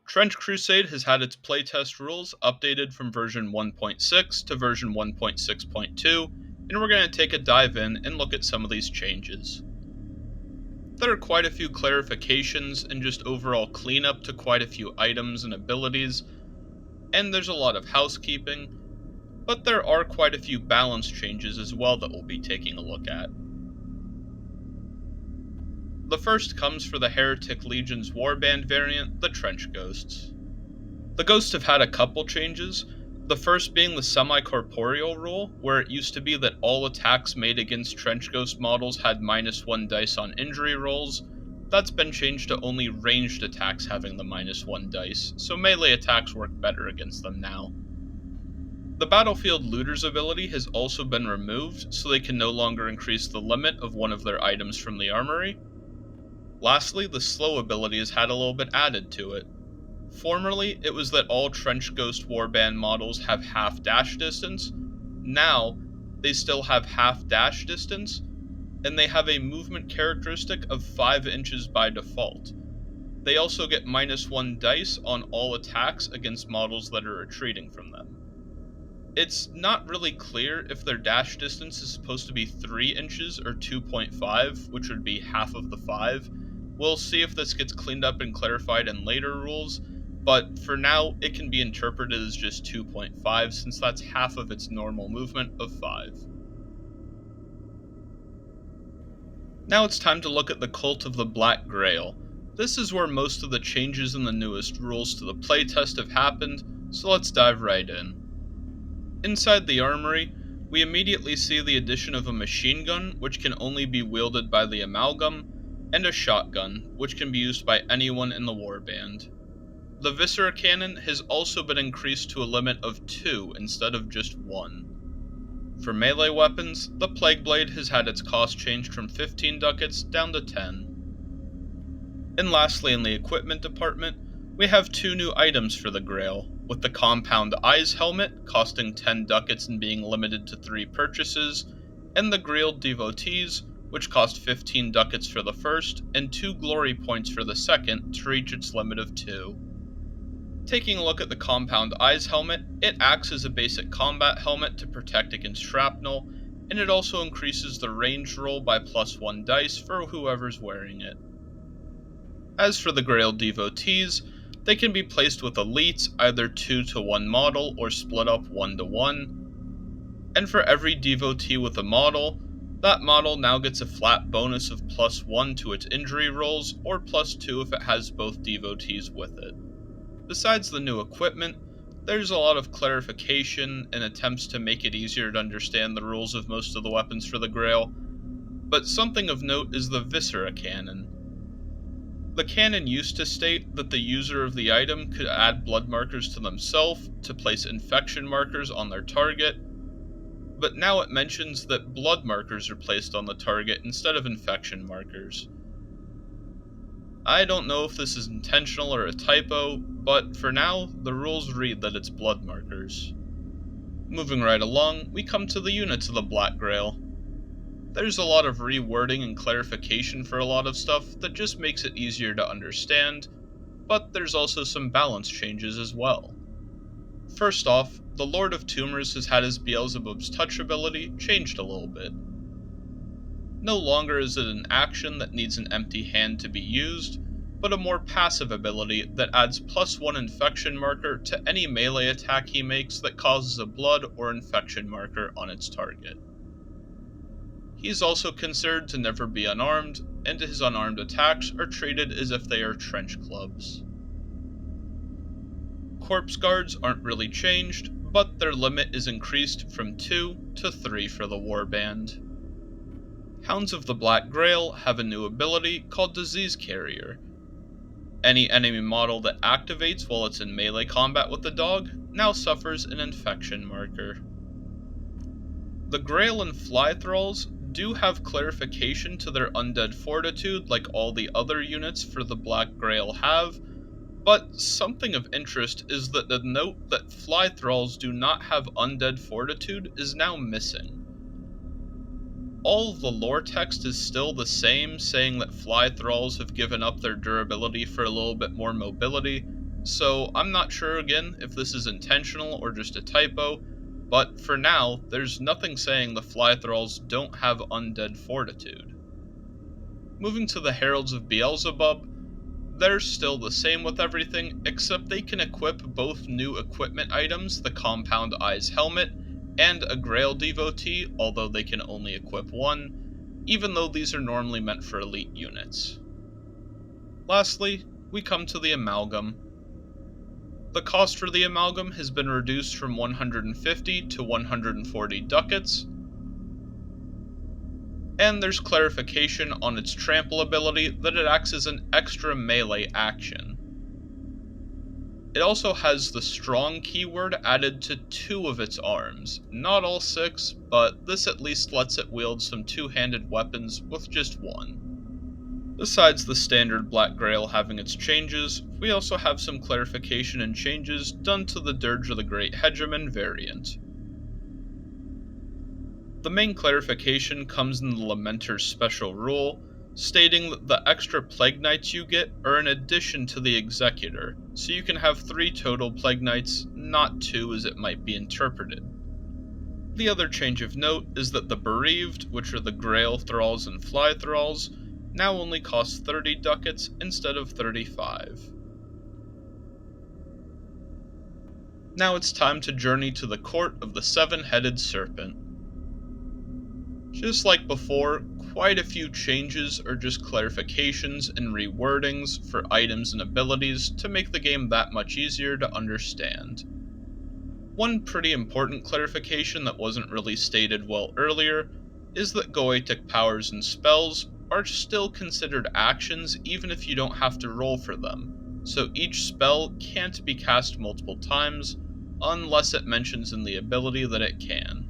Trench Crusade has had its playtest rules updated from version 1.6 to version 1.6.2, and we're going to take a dive in and look at some of these changes. There are quite a few clarifications and just overall cleanup to quite a few items and abilities, and there's a lot of housekeeping, but there are quite a few balance changes as well that we'll be taking a look at. The first comes for the Heretic Legion's Warband variant, the Trench Ghosts. The Ghosts have had a couple changes, the first being the semi-corporeal rule, where it used to be that all attacks made against Trench Ghost models had -1 dice on injury rolls. That's been changed to only ranged attacks having the -1 dice, so melee attacks work better against them now. The Battlefield Looter's ability has also been removed, so they can no longer increase the limit of one of their items from the armory. Lastly, the Slow ability has had a little bit added to it. Formerly, it was that all Trench Ghost Warband models have half dash distance. Now, they still have half dash distance, and they have a movement characteristic of 5 inches by default. They also get -1 dice on all attacks against models that are retreating from them. It's not really clear if their dash distance is supposed to be 3 inches or 2.5, which would be half of the 5. We'll see if this gets cleaned up and clarified in later rules, but for now it can be interpreted as just 2.5 since that's half of its normal movement of 5. Now it's time to look at the Cult of the Black Grail. This is where most of the changes in the newest rules to the playtest have happened, so let's dive right in. Inside the armory, we immediately see the addition of a machine gun, which can only be wielded by the Amalgam, and a shotgun, which can be used by anyone in the warband. The Viscera cannon has also been increased to a limit of 2 instead of just 1. For melee weapons, the Plague Blade has had its cost changed from 15 ducats down to 10. And lastly, in the equipment department, we have 2 new items for the Grail, with the Compound Eyes helmet costing 10 ducats and being limited to 3 purchases, and the Grail Devotees, which cost 15 ducats for the first, and 2 glory points for the second to reach its limit of 2. Taking a look at the Compound Eyes helmet, it acts as a basic combat helmet to protect against shrapnel, and it also increases the range roll by +1 dice for whoever's wearing it. As for the Grail Devotees, they can be placed with elites, either 2 to 1 model or split up 1 to 1, and for every devotee with a model, that model now gets a flat bonus of +1 to its injury rolls, or +2 if it has both devotees with it. Besides the new equipment, there's a lot of clarification and attempts to make it easier to understand the rules of most of the weapons for the Grail, but something of note is the Viscera cannon. The cannon used to state that the user of the item could add blood markers to themselves to place infection markers on their target, but now it mentions that blood markers are placed on the target instead of infection markers. I don't know if this is intentional or a typo, but for now, the rules read that it's blood markers. Moving right along, we come to the units of the Black Grail. There's a lot of rewording and clarification for a lot of stuff that just makes it easier to understand, but there's also some balance changes as well. First off, the Lord of Tumors has had his Beelzebub's touch ability changed a little bit. No longer is it an action that needs an empty hand to be used, but a more passive ability that adds +1 infection marker to any melee attack he makes that causes a blood or infection marker on its target. He is also considered to never be unarmed, and his unarmed attacks are treated as if they are trench clubs. Corpse Guards aren't really changed, but their limit is increased from 2 to 3 for the warband. Hounds of the Black Grail have a new ability called Disease Carrier. Any enemy model that activates while it's in melee combat with the dog now suffers an infection marker. The Grail and Fly Thralls do have clarification to their undead fortitude like all the other units for the Black Grail have, but something of interest is that the note that Fly Thralls do not have undead fortitude is now missing. All of the lore text is still the same, saying that Fly Thralls have given up their durability for a little bit more mobility, So I'm not sure again if this is intentional or just a typo, but for now, there's nothing saying the fly thralls don't have undead fortitude. Moving to the Heralds of Beelzebub, they're still the same with everything, except they can equip both new equipment items, the Compound Eyes Helmet, and a Grail Devotee, although they can only equip one, even though these are normally meant for elite units. Lastly, we come to the Amalgam. The cost for the Amalgam has been reduced from 150 to 140 ducats, and there's clarification on its trample ability that it acts as an extra melee action. It also has the strong keyword added to 2 of its arms, not all 6, but this at least lets it wield some two-handed weapons with just one. Besides the standard Black Grail having its changes, we also have some clarification and changes done to the Dirge of the Great Hegemon variant. The main clarification comes in the Lamenter's special rule, stating that the extra Plague Knights you get are in addition to the Executor, so you can have 3 total Plague Knights, not 2 as it might be interpreted. The other change of note is that the Bereaved, which are the Grail Thralls and Fly Thralls, now only cost 30 ducats instead of 35. Now it's time to journey to the Court of the Seven-Headed Serpent. Just like before, quite a few changes are just clarifications and rewordings for items and abilities to make the game that much easier to understand. One pretty important clarification that wasn't really stated well earlier is that Goetic powers and spells are still considered actions even if you don't have to roll for them, so each spell can't be cast multiple times unless it mentions in the ability that it can.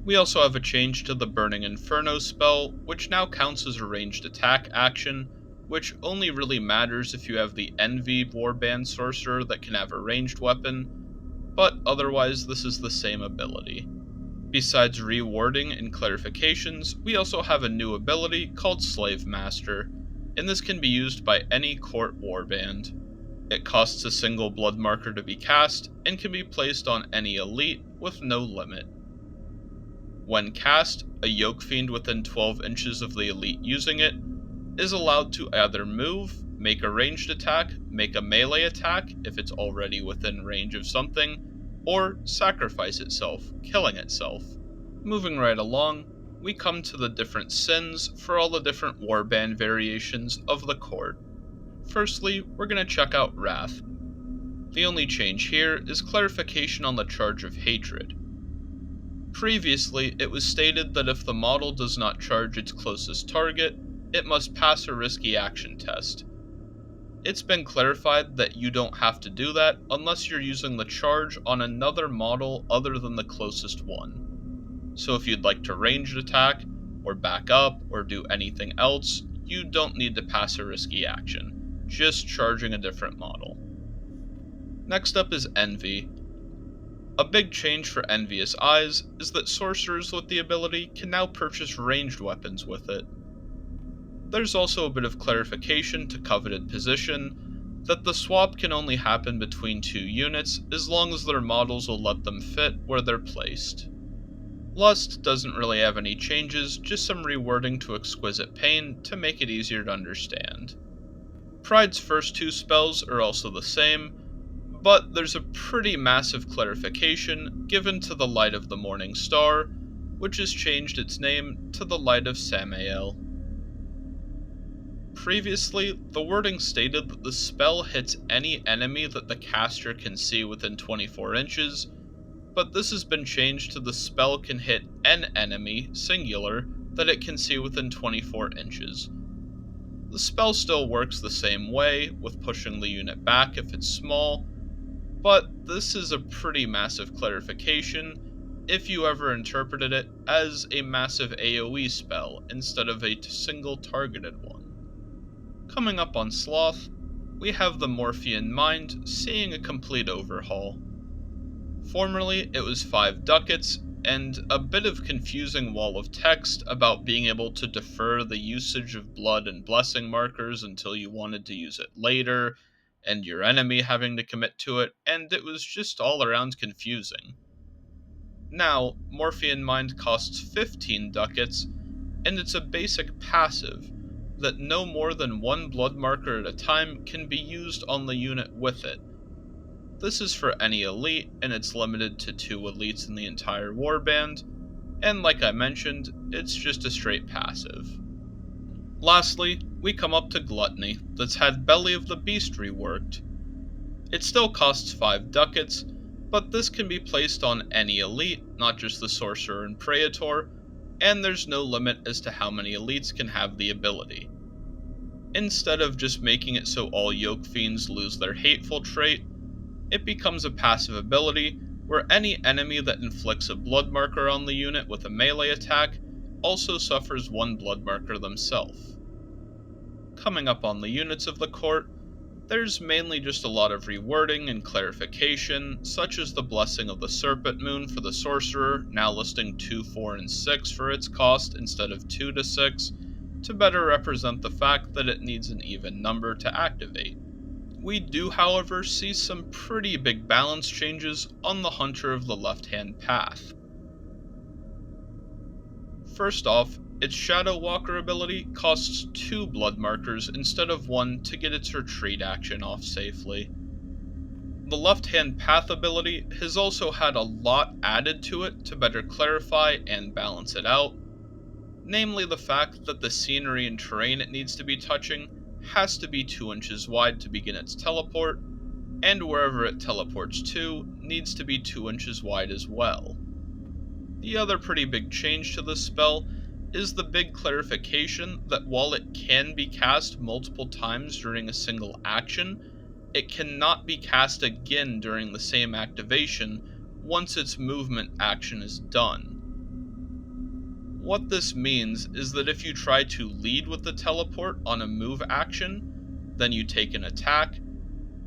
We also have a change to the Burning Inferno spell, which now counts as a ranged attack action, which only really matters if you have the Envy Warband Sorcerer that can have a ranged weapon, but otherwise this is the same ability. Besides rewarding and clarifications, we also have a new ability called Slave Master, and this can be used by any court warband. It costs a single blood marker to be cast, and can be placed on any elite with no limit. When cast, a Yoke Fiend within 12 inches of the elite using it is allowed to either move, make a ranged attack, make a melee attack if it's already within range of something, or sacrifice itself, killing itself. Moving right along, we come to the different sins for all the different warband variations of the court. Firstly, we're going to check out Wrath. The only change here is clarification on the charge of hatred. Previously, it was stated that if the model does not charge its closest target, it must pass a risky action test. It's been clarified that you don't have to do that unless you're using the charge on another model other than the closest one. So if you'd like to ranged attack, or back up, or do anything else, you don't need to pass a risky action, just charging a different model. Next up is Envy. A big change for Envious Eyes is that sorcerers with the ability can now purchase ranged weapons with it. There's also a bit of clarification to Coveted Position, that the swap can only happen between 2 units as long as their models will let them fit where they're placed. Lust doesn't really have any changes, just some rewording to Exquisite Pain to make it easier to understand. Pride's first 2 spells are also the same, but there's a pretty massive clarification given to the Light of the Morning Star, which has changed its name to the Light of Samael. Previously, the wording stated that the spell hits any enemy that the caster can see within 24 inches, but this has been changed to the spell can hit an enemy, singular, that it can see within 24 inches. The spell still works the same way, with pushing the unit back if it's small, but this is a pretty massive clarification if you ever interpreted it as a massive AoE spell instead of a single targeted one. Coming up on Sloth, we have the Morphean Mind seeing a complete overhaul. Formerly, it was 5 ducats, and a bit of confusing wall of text about being able to defer the usage of blood and blessing markers until you wanted to use it later, and your enemy having to commit to it, and it was just all around confusing. Now, Morphean Mind costs 15 ducats, and it's a basic passive that no more than one blood marker at a time can be used on the unit with it. This is for any elite, and it's limited to 2 elites in the entire warband, and like I mentioned, it's just a straight passive. Lastly, we come up to Gluttony, that's had Belly of the Beast reworked. It still costs 5 ducats, but this can be placed on any elite, not just the Sorcerer and Praetor, and there's no limit as to how many elites can have the ability. Instead of just making it so all Yoke Fiends lose their Hateful trait, it becomes a passive ability where any enemy that inflicts a blood marker on the unit with a melee attack also suffers 1 blood marker themselves. Coming up on the units of the court, there's mainly just a lot of rewording and clarification, such as the Blessing of the Serpent Moon for the Sorcerer, now listing 2, 4, and 6 for its cost instead of 2 to 6, to better represent the fact that it needs an even number to activate. We do, however, see some pretty big balance changes on the Hunter of the Left-Hand Path. First off, its Shadow Walker ability costs 2 blood markers instead of 1 to get its retreat action off safely. The Left-Hand Path ability has also had a lot added to it to better clarify and balance it out, namely the fact that the scenery and terrain it needs to be touching has to be 2 inches wide to begin its teleport, and wherever it teleports to needs to be 2 inches wide as well. The other pretty big change to this spell is the big clarification that while it can be cast multiple times during a single action, it cannot be cast again during the same activation once its movement action is done. What this means is that if you try to lead with the teleport on a move action, then you take an attack,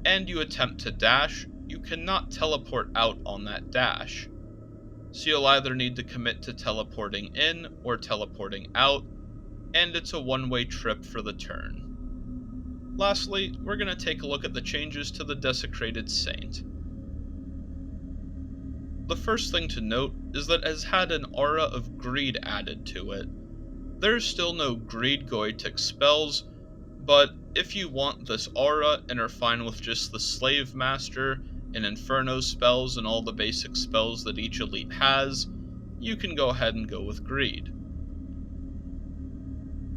and you attempt to dash, you cannot teleport out on that dash. So you'll either need to commit to teleporting in or teleporting out, and it's a one-way trip for the turn. Lastly, we're going to take a look at the changes to the Desecrated Saint. The first thing to note is that it has had an aura of greed added to it. There's still no greed goetic spells, but if you want this aura and are fine with just the Slave Master and Inferno spells and all the basic spells that each elite has, you can go ahead and go with greed.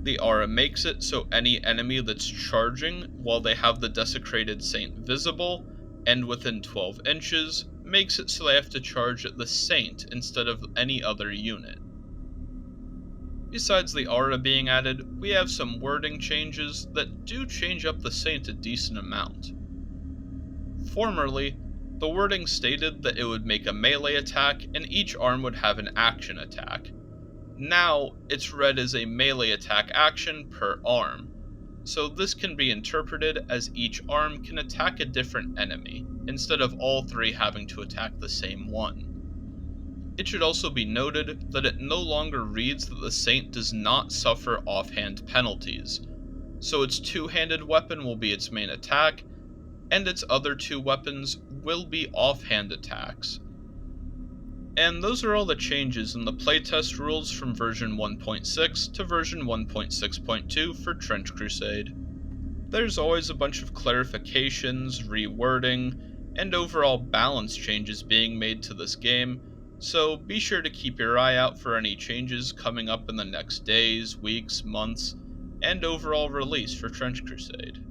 The aura makes it so any enemy that's charging while they have the Desecrated Saint visible and within 12 inches makes it so they have to charge at the Saint instead of any other unit. Besides the aura being added, we have some wording changes that do change up the Saint a decent amount. Formerly, the wording stated that it would make a melee attack and each arm would have an action attack. Now, it's read as a melee attack action per arm, so this can be interpreted as each arm can attack a different enemy, instead of all 3 having to attack the same one. It should also be noted that it no longer reads that the Saint does not suffer offhand penalties, so its 2-handed weapon will be its main attack, and its other 2 weapons will be offhand attacks. And those are all the changes in the playtest rules from version 1.6 to version 1.6.2 for Trench Crusade. There's always a bunch of clarifications, rewording, and overall balance changes being made to this game, so be sure to keep your eye out for any changes coming up in the next days, weeks, months, and overall release for Trench Crusade.